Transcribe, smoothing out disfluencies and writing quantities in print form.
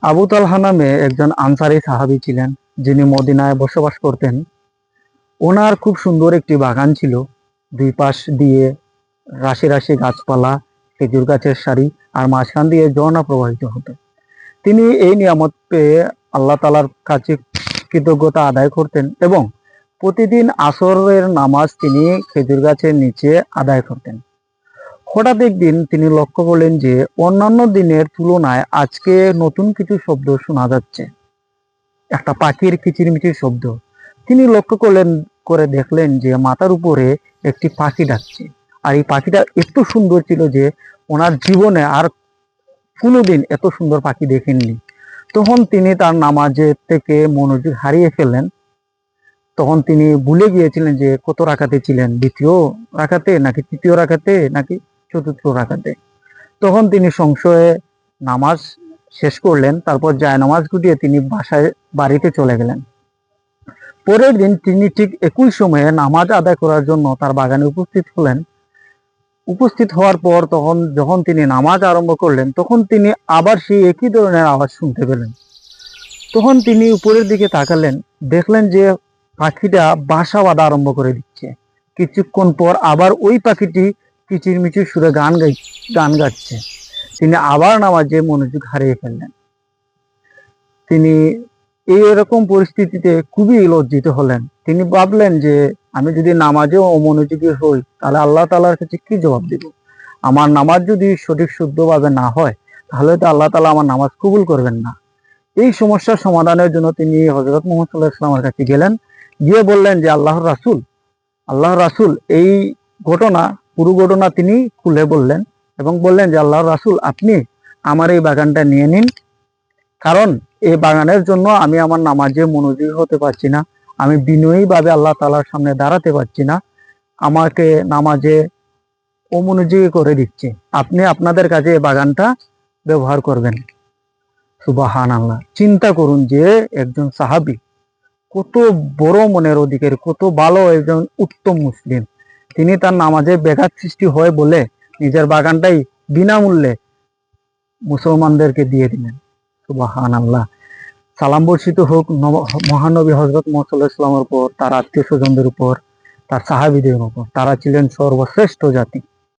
আবু তালহা নামে একজন আনসারী সাহাবী ছিলেন, যিনি মদিনায় বসবাস করতেন। ওনার খুব সুন্দর একটি বাগান ছিল, দুই পাশ দিয়ে রাশি রাশি গাছপালা, খেজুর গাছের সারি, আর মাঝখান দিয়ে ঝর্ণা প্রবাহিত হতো। তিনি এই নিয়ামত পেয়ে আল্লাহ তাআলার কাছে কৃতজ্ঞতা আদায় করতেন এবং প্রতিদিন আসরের নামাজ তিনি খেজুর গাছের নিচে আদায় করতেন। হঠাৎ একদিন তিনি লক্ষ্য করলেন যে অন্যান্য দিনের তুলনায় আজকে নতুন কিছু শব্দ শোনা যাচ্ছে, একটা পাখির কিচিরমিচির শব্দ। তিনি লক্ষ্য করে দেখলেন যে মাথার উপরে একটি পাখি ডাকছে, আর এই পাখিটা এত সুন্দর ছিল যে ওনার জীবনে আর কোনোদিন এত সুন্দর পাখি দেখেননি। তখন তিনি তার নামাজের থেকে মনোযোগ হারিয়ে ফেললেন। তখন তিনি ভুলে গিয়েছিলেন যে কত রাকাতে ছিলেন, দ্বিতীয় রাকাতে নাকি তৃতীয় রাকাতে নাকি চতুর্থ রাকাতে। তখন তিনি সংশয়ে নামাজ শেষ করলেন, তারপর জায়নামাজ গুটিয়ে তিনি বাড়িতে চলে গেলেন। পরের দিন তিনি ঠিক একই সময়ে নামাজ আদায় করার জন্য তার বাগানে উপস্থিত হলেন। উপস্থিত হওয়ার পর যখন তিনি নামাজ আরম্ভ করলেন, তখন তিনি আবার সেই একই ধরনের আওয়াজ শুনতে পেলেন। তখন তিনি উপরের দিকে তাকালেন, দেখলেন যে পাখিটা বাসা বাঁধা আরম্ভ করে দিচ্ছে। কিছুক্ষণ পর আবার ওই পাখিটি কিচিরমিচির সুরে গান গাচ্ছে। তিনি আবার নামাজে মনোযোগ হারিয়ে ফেললেন। তিনি এরকম পরিস্থিতিতে খুবই লজ্জিত হলেন। তিনি ভাবলেন যে আমি যদি নামাজেও অমনোযোগী হই, তাহলে আল্লাহ তাআলার কাছে কি জবাব দিব? আমার নামাজ যদি সঠিক শুদ্ধভাবে না হয়, তাহলে তো আল্লাহ তাআলা আমার নামাজ কবুল করবেন না। এই সমস্যার সমাধানের জন্য তিনি হযরত মুহাম্মদ সাল্লাল্লাহু আলাইহি ওয়াসাল্লামের কাছে গেলেন, গিয়ে বললেন যে আল্লাহর রাসূল এই পুরো ঘটনা তিনি খুলে বললেন এবং বললেন যে আল্লাহর রাসূল, আপনি আমার এই বাগানটা নিয়ে নিন, কারণ এই বাগানের জন্য আমি আমার নামাজে মনোযোগী হতে পারছি না, আমি বিনয়ীভাবে আল্লাহ তাআলার সামনে দাঁড়াতে পারছি না, আমাকে নামাজে অমনোযোগী করে দিচ্ছে। আপনি আপনাদের কাছে এই বাগানটা ব্যবহার করবেন। সুবহানাল্লাহ। চিন্তা করুন যে একজন সাহাবী কত বড় মনের অধিকারী, কত ভালো একজন উত্তম মুসলিম। তিনি তার নামাজে ব্যাঘাত সৃষ্টি হয় বলে নিজের বাগানটাই বিনামূল্যে মুসলমানদেরকে দিয়ে দিলেন। সুবহানাল্লাহ। সালাম বর্ষিত হোক মহানবী হযরত মুহাম্মদ সাল্লাল্লাহু আলাইহি ওয়াসাল্লামের উপর, তার আত্মীয় স্বজনদের উপর, তার সাহাবীদের উপর। তারা ছিলেন সর্বশ্রেষ্ঠ জাতি।